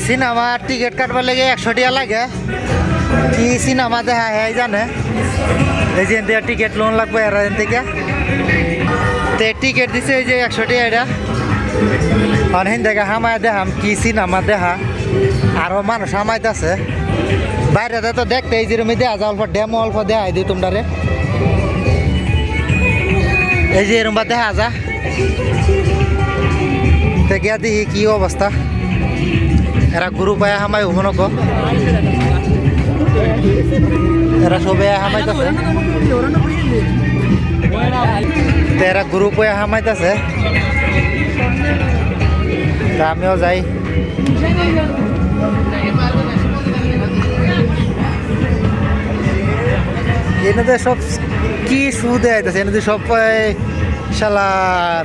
Cinema ticket কাটবার লাগে 100 টাকা লাগে। কি সিনেমা দেখা হয় জানে, এই যে টিকিট লোন লাগবে এর থেকে টিকিট দিছে এই যে 100 টাকা। এটা অনেক দেখা হামায় দেখাম কি সিনেমা দেখা, আরো মানুষ হামাইতেছে বাইরে তো দেখতে এই যেরকম দেখা যায়, অল্প ড্যাম অল্প দেখা দিই তোমরা রে, এই যে এরকম দেখা যা গিয়া দেখি কি অবস্থা। এরা গ্রুপ পায় হামাই মনে কো, এরা সবে হামাইতেছে, এরা গ্রুপ হয়ে হামাইতেছে, আমিও যাই। এনাদের সব কি সুদ আইতেছে, এনাদের সব শালার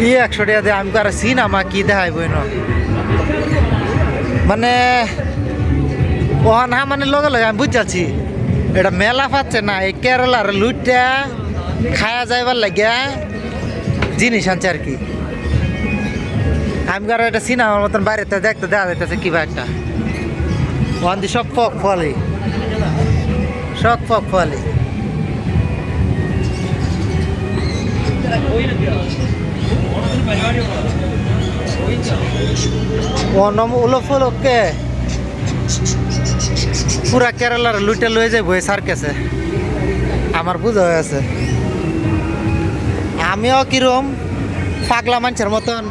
100 টাকা দিয়ে আমি আর সিনেমা কি দেখাইব না, মানে ওহান হা মানে লগে লগে আমি বুঝাচ্ছি এটা মেলা পাচ্ছে না। এই কেরালার লুটটা খায়া যাইবার লাগিয়া জিনিস আনছে আর কি। আমি আর এটা সিনেমার মতন বাইরেতে দেখতে দেখা যাইতেছে কিবা একটা ওখান দিয়ে সব ফক ফলি, সব ফক ফলি। উলফলকে পুরা কেরালার লুটে লয়ে যাই বই সার্কেসে, আমার বুঝা হয়ে আছে। আমিও কিরম পাগলা মানুষের মতন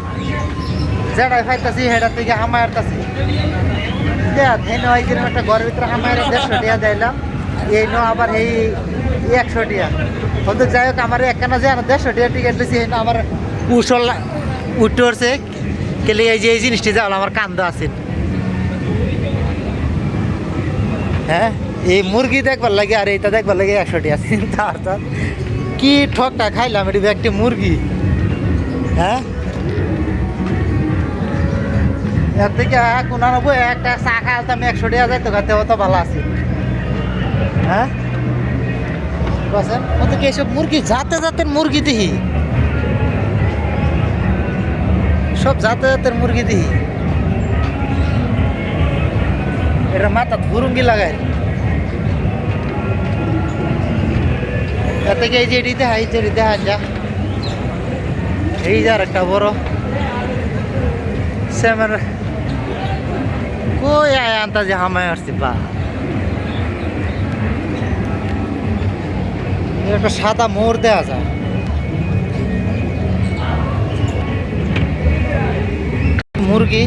যেটাই ফাইতাছি হেটার থেকে হামায় আসতেছি। একটা ঘরের ভিতরে হামায় 150 টাকা দিলাম, এই নো আবার এই 100 টাকা। কিন্তু যাই হোক আমার একখানা যে 150 টাকা টিকিট দিয়েছি, আমার উসল উঠছে কেলে এই যে এই জিনিসটি যাওয়াল আমার কান্দ আছে। হ্যাঁ, এই মুরগি দেখবার লাগে আর এইটা দেখবার লাগে 100 টাকা। চিন্তা অর্থাৎ কি ঠকটা খাইলাম, এটি একটি মুরগি। হ্যাঁ, এর থেকে কোনো একটা চা খাওয়াতে আমি 100 টাকা যাইতো খাতে, অত ভালো আছে। হ্যাঁ বসেন, অত কি এইসব মুরগি জাতে জাতের মুরগি দিহি, সব জাতে জাতের মুরগি দিহি। এটা মাথা ভুরুঙ্গি লাগাই এর থেকে এই যে এটি দেখা, এই যে দেখা যা, এই যে আর একটা বড় সেমের কই আয় আনতা যে হামায় আসছি বা একটা সাদা মোড় দেওয়া যায়। মুরগি